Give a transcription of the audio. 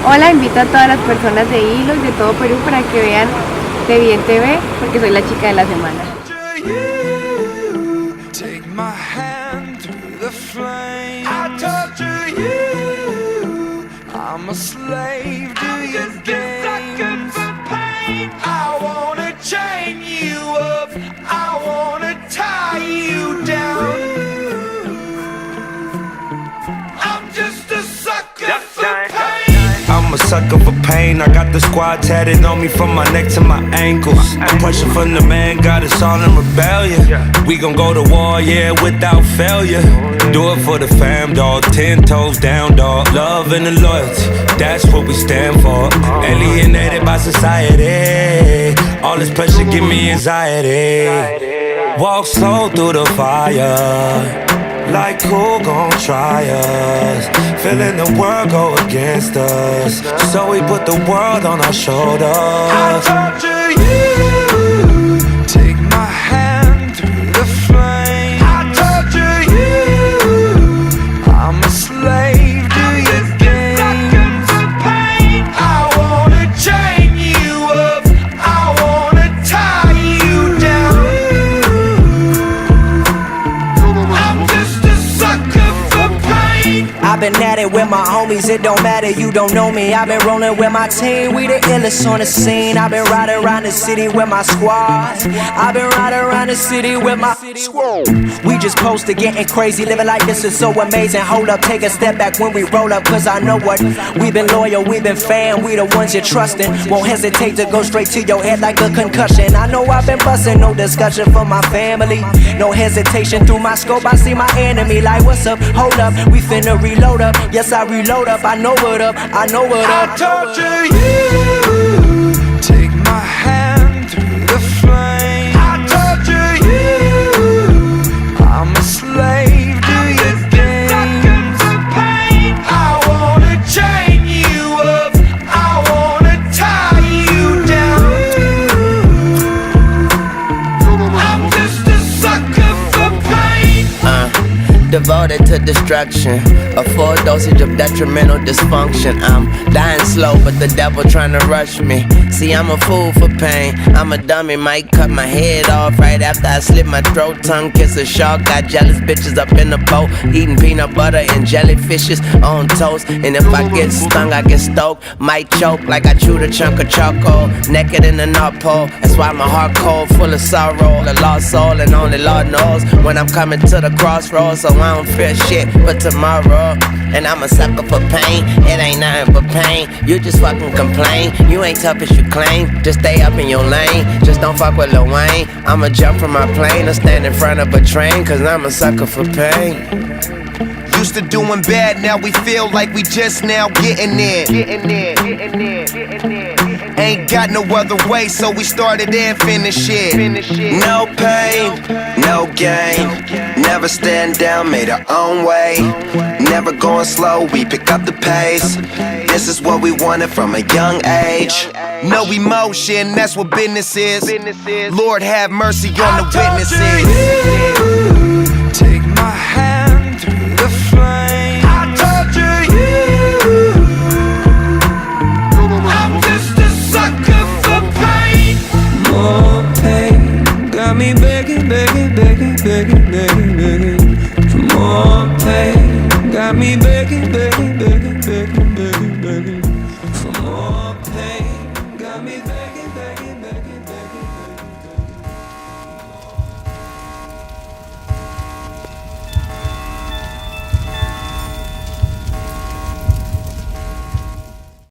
Hola, invito a todas las personas de Hilos, de todo Perú, para que vean De Bien TV, porque soy la chica de la semana. I'm a slave to your games. I wanna chain you up, I wanna tie you down. I'm just a sucker for pain. I'm a sucker for pain. I got the squad tatted on me from my neck to my ankles. The pressure from the man got us all in rebellion. We gon' go to war, yeah, without failure. Do it for the fam, dog. 10 toes down, dog. Love and the loyalty, that's what we stand for. Alienated by society. All this pressure give me anxiety. Walk slow through the fire. Like who gon' try us? Feeling the world go against us, so we put the world on our shoulders. I torture you. Take my hand through the flame. I torture you. I'm a slave to your games. I wanna chain you up, I wanna tie you down. I'm just a sucker for pain. I've been at it with my homies, it don't matter, you don't know me. I've been rolling with my team, we the illest on the scene. I've been riding around the city with my squad. I've been riding around the city with my squad. We just posted getting crazy, living like this is so amazing. Hold up, take a step back when we roll up, cause I know what. We've been loyal, we've been fan, we the ones you're trusting. Won't hesitate to go straight to your head like a concussion. I know I've been busting, no discussion for my family. No hesitation through my scope, I see my enemy. Like what's up, hold up, we finna reload up. Yes, I reload up, I know what up, I know what up. I torture you. Take my hand through the flame. I torture you. I'm a slave to your games. I wanna chain you up, I wanna tie you down. I'm just a sucker for pain. Devoted to destruction, a full dosage of detrimental dysfunction. I'm dying slow, but the devil trying to rush me. See, I'm a fool for pain. I'm a dummy, might cut my head off right after I slit my throat. Tongue kiss a shark, got jealous bitches up in the boat, eating peanut butter and jellyfishes on toast. And if I get stung, I get stoked, might choke like I chewed a chunk of charcoal. Naked in the North Pole, that's why my heart cold, full of sorrow. A lost soul, and only Lord knows when I'm coming to the crossroads. So I don't fear shit but tomorrow. And I'm a sucker for pain, it ain't nothing but pain. You just fucking complain, you ain't tough as you claim. Just stay up in your lane, just don't fuck with Lil Wayne. I'ma jump from my plane or stand in front of a train, cause I'm a sucker for pain. Used to doing bad, now we feel like we just now getting in. Ain't got no other way, so we started and finished it. No pain, no gain. Never stand down, made our own way. Never going slow, we pick up the pace. This is what we wanted from a young age. No emotion, that's what business is. Lord have mercy on the witnesses. Take my hand through the flame. I torture you. I'm just a sucker for pain. More pain, got me begging, begging, begging, begging, begging, begging for more pain. Got me begging, begging, begging, begging, begging, begging for more pain.